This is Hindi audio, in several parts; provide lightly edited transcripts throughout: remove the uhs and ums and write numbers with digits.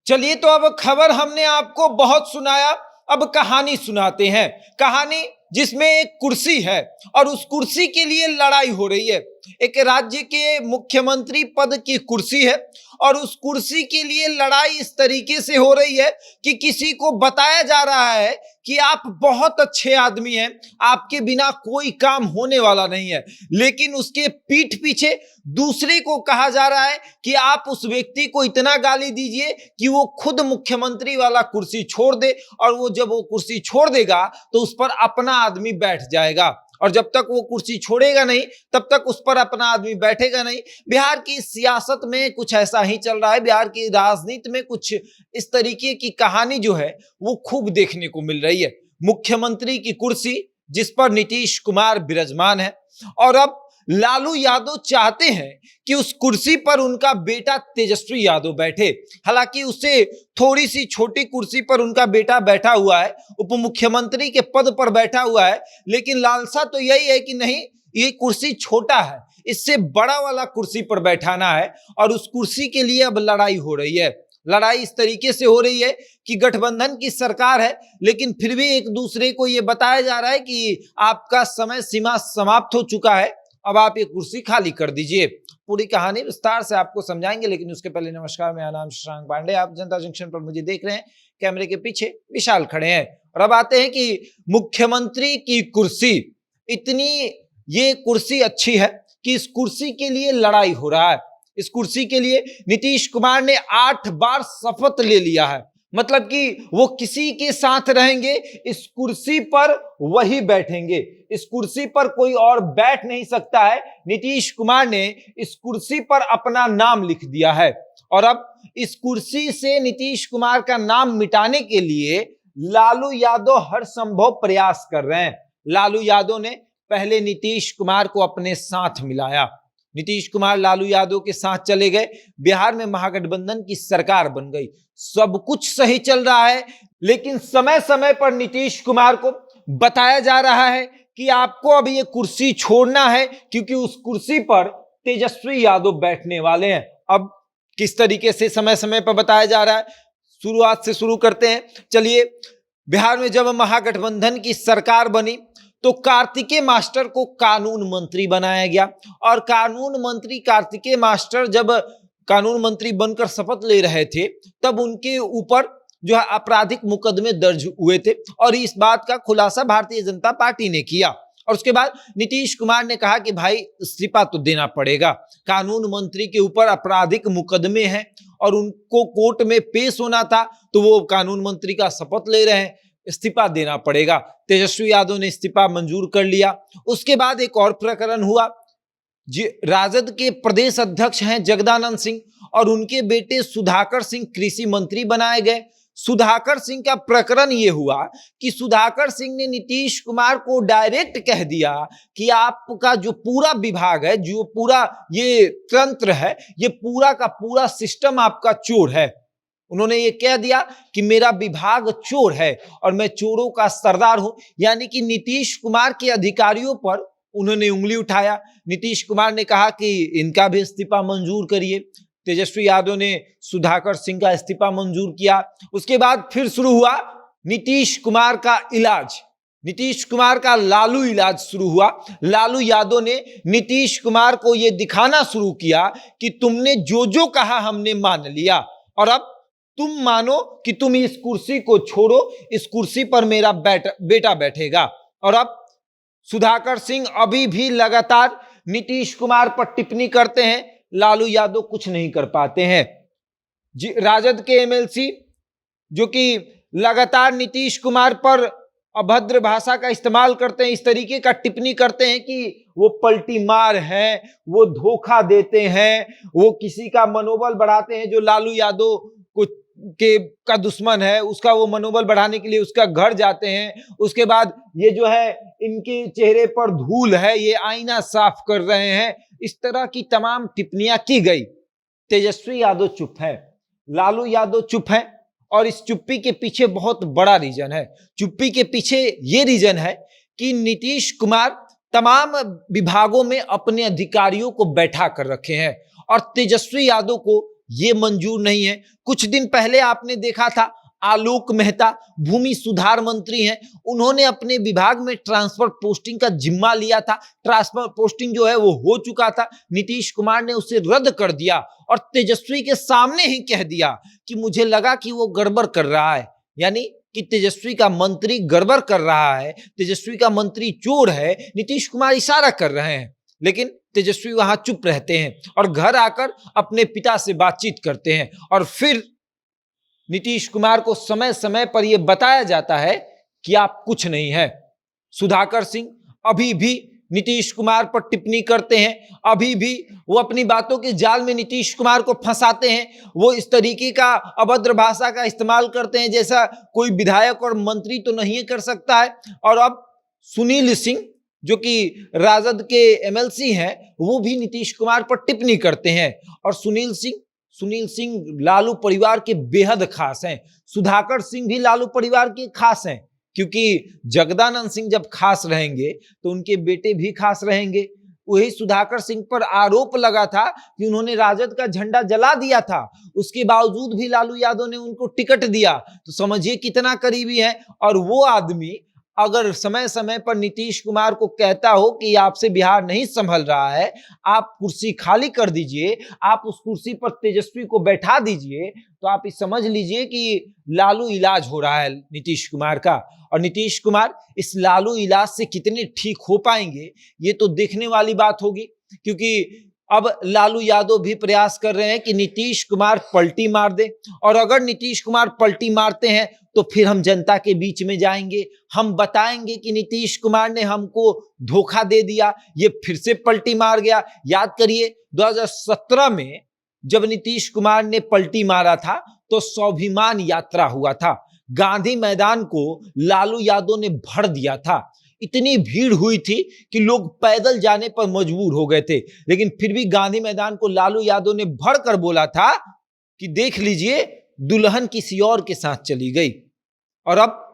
चलिए तो अब खबर हमने आपको बहुत सुनाया, अब कहानी सुनाते हैं। कहानी जिसमें एक कुर्सी है और उस कुर्सी के लिए लड़ाई हो रही है। एक राज्य के मुख्यमंत्री पद की कुर्सी है और उस कुर्सी के लिए लड़ाई इस तरीके से हो रही है कि किसी को बताया जा रहा है कि आप बहुत अच्छे आदमी हैं, आपके बिना कोई काम होने वाला नहीं है, लेकिन उसके पीठ पीछे दूसरे को कहा जा रहा है कि आप उस व्यक्ति को इतना गाली दीजिए कि वो खुद मुख्यमंत्री वाला कुर्सी छोड़ दे, और वो जब वो कुर्सी छोड़ देगा तो उस पर अपना आदमी बैठ जाएगा, और जब तक वो कुर्सी छोड़ेगा नहीं तब तक उस पर अपना आदमी बैठेगा नहीं। बिहार की सियासत में कुछ ऐसा ही चल रहा है, बिहार की राजनीति में कुछ इस तरीके की कहानी जो है वो खूब देखने को मिल रही है। मुख्यमंत्री की कुर्सी जिस पर नीतीश कुमार विराजमान है, और अब लालू यादव चाहते हैं कि उस कुर्सी पर उनका बेटा तेजस्वी यादव बैठे। हालांकि उससे थोड़ी सी छोटी कुर्सी पर उनका बेटा बैठा हुआ है, उप मुख्यमंत्री के पद पर बैठा हुआ है, लेकिन लालसा तो यही है कि नहीं, ये कुर्सी छोटा है, इससे बड़ा वाला कुर्सी पर बैठाना है, और उस कुर्सी के लिए अब लड़ाई हो रही है। लड़ाई इस तरीके से हो रही है कि गठबंधन की सरकार है, लेकिन फिर भी एक दूसरे को यह बताया जा रहा है कि आपका समय सीमा समाप्त हो चुका है, अब आप ये कुर्सी खाली कर दीजिए। पूरी कहानी विस्तार से आपको समझाएंगे, लेकिन उसके पहले नमस्कार, मेरा नाम शशांक पांडे, आप जनता जंक्शन पर मुझे देख रहे हैं, कैमरे के पीछे विशाल खड़े हैं। और अब आते हैं कि मुख्यमंत्री की कुर्सी, इतनी ये कुर्सी अच्छी है कि इस कुर्सी के लिए लड़ाई हो रहा है। इस कुर्सी के लिए नीतीश कुमार ने 8 बार शपथ ले लिया है, मतलब कि वो किसी के साथ रहेंगे, इस कुर्सी पर वही बैठेंगे, इस कुर्सी पर कोई और बैठ नहीं सकता है। नीतीश कुमार ने इस कुर्सी पर अपना नाम लिख दिया है, और अब इस कुर्सी से नीतीश कुमार का नाम मिटाने के लिए लालू यादव हर संभव प्रयास कर रहे हैं। लालू यादव ने पहले नीतीश कुमार को अपने साथ मिलाया, नीतीश कुमार लालू यादव के साथ चले गए, बिहार में महागठबंधन की सरकार बन गई, सब कुछ सही चल रहा है। लेकिन समय समय पर नीतीश कुमार को बताया जा रहा है कि आपको अभी ये कुर्सी छोड़ना है, क्योंकि उस कुर्सी पर तेजस्वी यादव बैठने वाले हैं। अब किस तरीके से समय समय पर बताया जा रहा है, शुरुआत से शुरू करते हैं। चलिए, बिहार में जब महागठबंधन की सरकार बनी तो कार्तिकेय मास्टर को कानून मंत्री बनाया गया, और कानून मंत्री कार्तिकेय मास्टर जब कानून मंत्री बनकर शपथ ले रहे थे तब उनके ऊपर जो है आपराधिक मुकदमे दर्ज हुए थे, और इस बात का खुलासा भारतीय जनता पार्टी ने किया। और उसके बाद नीतीश कुमार ने कहा कि भाई इस्तीफा तो देना पड़ेगा, कानून मंत्री के ऊपर आपराधिक मुकदमे हैं और उनको कोर्ट में पेश होना था, तो वो कानून मंत्री का शपथ ले रहे हैं, इस्तीफा देना पड़ेगा। तेजस्वी यादव ने इस्तीफा मंजूर कर लिया। उसके बाद एक और प्रकरण हुआ, राजद के प्रदेश अध्यक्ष हैं जगदानंद सिंह, और उनके बेटे सुधाकर सिंह कृषि मंत्री बनाए गए। सुधाकर सिंह का प्रकरण यह हुआ कि सुधाकर सिंह ने नीतीश कुमार को डायरेक्ट कह दिया कि आपका जो पूरा विभाग है, जो पूरा ये तंत्र है, ये पूरा का पूरा सिस्टम आपका चोर है। उन्होंने ये कह दिया कि मेरा विभाग चोर है और मैं चोरों का सरदार हूं, यानी कि नीतीश कुमार के अधिकारियों पर उन्होंने उंगली उठाया। नीतीश कुमार ने कहा कि इनका भी इस्तीफा मंजूर करिए। तेजस्वी यादव ने सुधाकर सिंह का इस्तीफा मंजूर किया। उसके बाद फिर शुरू हुआ नीतीश कुमार का इलाज, नीतीश कुमार का लालू इलाज शुरू हुआ। लालू यादव ने नीतीश कुमार को यह दिखाना शुरू किया कि तुमने जो जो कहा हमने मान लिया, और अब तुम मानो कि तुम इस कुर्सी को छोड़ो, इस कुर्सी पर मेरा बेटा बैठेगा। और अब सुधाकर सिंह अभी भी लगातार नीतीश कुमार पर टिप्पणी करते हैं, लालू यादव कुछ नहीं कर पाते हैं। राजद के एमएलसी जो कि लगातार नीतीश कुमार पर अभद्र भाषा का इस्तेमाल करते हैं, इस तरीके का टिप्पणी करते हैं कि वो पलटी मार हैं, वो धोखा देते हैं, वो किसी का मनोबल बढ़ाते हैं, जो लालू यादव का दुश्मन है उसका वो मनोबल बढ़ाने के लिए उसका घर जाते हैं। उसके बाद ये जो है इनके चेहरे पर धूल है, ये आईना साफ कर रहे हैं, इस तरह की तमाम टिप्पणियां की गई। तेजस्वी यादव चुप है, लालू यादव चुप है, और इस चुप्पी के पीछे बहुत बड़ा रीजन है। चुप्पी के पीछे ये रीजन है कि नीतीश कुमार तमाम विभागों में अपने अधिकारियों को बैठा कर रखे हैं, और तेजस्वी यादव को ये मंजूर नहीं है। कुछ दिन पहले आपने देखा था आलोक मेहता भूमि सुधार मंत्री हैं, उन्होंने अपने विभाग में ट्रांसफर पोस्टिंग का जिम्मा लिया था। ट्रांसफर पोस्टिंग जो है वो हो चुका था, नीतीश कुमार ने उसे रद्द कर दिया और तेजस्वी के सामने ही कह दिया कि मुझे लगा कि वो गड़बड़ कर रहा है, यानी कि तेजस्वी का मंत्री गड़बड़ कर रहा है, तेजस्वी का मंत्री चोर है, नीतीश कुमार इशारा कर रहे हैं। लेकिन तेजस्वी वहां चुप रहते हैं और घर आकर अपने पिता से बातचीत करते हैं और फिर नीतीश कुमार को समय समय पर यह बताया जाता है कि आप कुछ नहीं है। सुधाकर सिंह अभी भी नीतीश कुमार पर टिप्पणी करते हैं, अभी भी वो अपनी बातों के जाल में नीतीश कुमार को फंसाते हैं। वो इस तरीके का अभद्र भाषा का इस्तेमाल करते हैं जैसा कोई विधायक और मंत्री तो नहीं कर सकता है। और अब सुनील सिंह जो कि राजद के एमएलसी हैं, वो भी नीतीश कुमार पर टिप्पणी करते हैं। और सुनील सिंह लालू परिवार के बेहद खास हैं। सुधाकर सिंह भी लालू परिवार के खास हैं, क्योंकि जगदानंद सिंह जब खास रहेंगे तो उनके बेटे भी खास रहेंगे। वही सुधाकर सिंह पर आरोप लगा था कि उन्होंने राजद का झंडा जला दिया था, उसके बावजूद भी लालू यादव ने उनको टिकट दिया, तो समझिए कितना करीबी है। और वो आदमी अगर समय समय पर नीतीश कुमार को कहता हो कि आपसे बिहार नहीं संभल रहा है, आप कुर्सी खाली कर दीजिए, आप उस कुर्सी पर तेजस्वी को बैठा दीजिए, तो आप समझ लीजिए कि लालू इलाज हो रहा है नीतीश कुमार का। और नीतीश कुमार इस लालू इलाज से कितने ठीक हो पाएंगे, ये तो देखने वाली बात होगी। क्योंकि अब लालू यादव भी प्रयास कर रहे हैं कि नीतीश कुमार पलटी मार दे, और अगर नीतीश कुमार पलटी मारते हैं तो फिर हम जनता के बीच में जाएंगे, हम बताएंगे कि नीतीश कुमार ने हमको धोखा दे दिया, ये फिर से पलटी मार गया। याद करिए 2017 में जब नीतीश कुमार ने पलटी मारा था तो स्वाभिमान यात्रा हुआ था, गांधी मैदान को लालू यादव ने भर दिया था। इतनी भीड़ हुई थी कि लोग पैदल जाने पर मजबूर हो गए थे, लेकिन फिर भी गांधी मैदान को लालू यादव ने भर कर बोला था कि देख लीजिए दुल्हन किसी और के साथ चली गई। और अब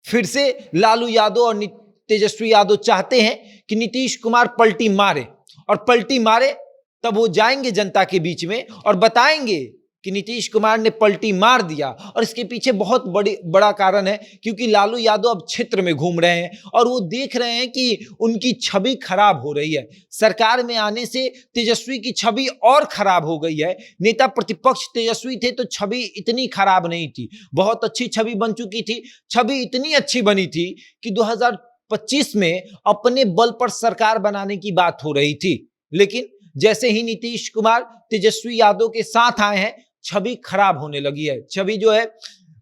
फिर से लालू यादव और तेजस्वी यादव चाहते हैं कि नीतीश कुमार पलटी मारे, और पलटी मारे तब वो जाएंगे जनता के बीच में और बताएंगे कि नीतीश कुमार ने पलटी मार दिया। और इसके पीछे बहुत बड़ा कारण है, क्योंकि लालू यादव अब क्षेत्र में घूम रहे हैं और वो देख रहे हैं कि उनकी छवि खराब हो रही है। सरकार में आने से तेजस्वी की छवि और खराब हो गई है। नेता प्रतिपक्ष तेजस्वी थे तो छवि इतनी खराब नहीं थी, बहुत अच्छी छवि बन चुकी थी। छवि इतनी अच्छी बनी थी कि 2025 में अपने बल पर सरकार बनाने की बात हो रही थी, लेकिन जैसे ही नीतीश कुमार तेजस्वी यादव के साथ आए हैं, छवि खराब होने लगी है। छवि जो है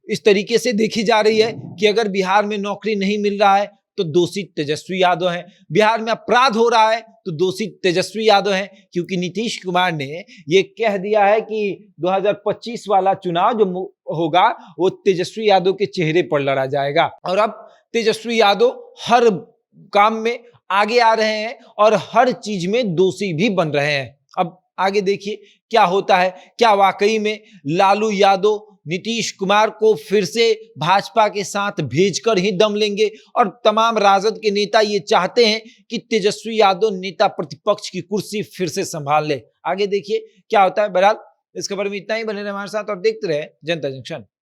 इस तरीके से देखी जा रही है कि अगर बिहार में नौकरी नहीं मिल रहा है तो दोषी तेजस्वी यादव हैं, बिहार में अपराध हो रहा है तो दोषी तेजस्वी यादव हैं, क्योंकि नीतीश कुमार ने ये कह दिया है कि 2025 वाला चुनाव जो होगा वो तेजस्वी यादव के चेहरे पर लड़ा जाएगा। और अब तेजस्वी यादव हर काम में आगे आ रहे हैं और हर चीज में दोषी भी बन रहे हैं। अब आगे देखिए क्या होता है, क्या वाकई में लालू यादव नीतीश कुमार को फिर से भाजपा के साथ भेजकर ही दम लेंगे, और तमाम राजद के नेता ये चाहते हैं कि तेजस्वी यादव नेता प्रतिपक्ष की कुर्सी फिर से संभाल ले। आगे देखिए क्या होता है। बहरहाल इस खबर में इतना ही, बने रहे हमारे साथ और देखते रहे जनता जंक्शन।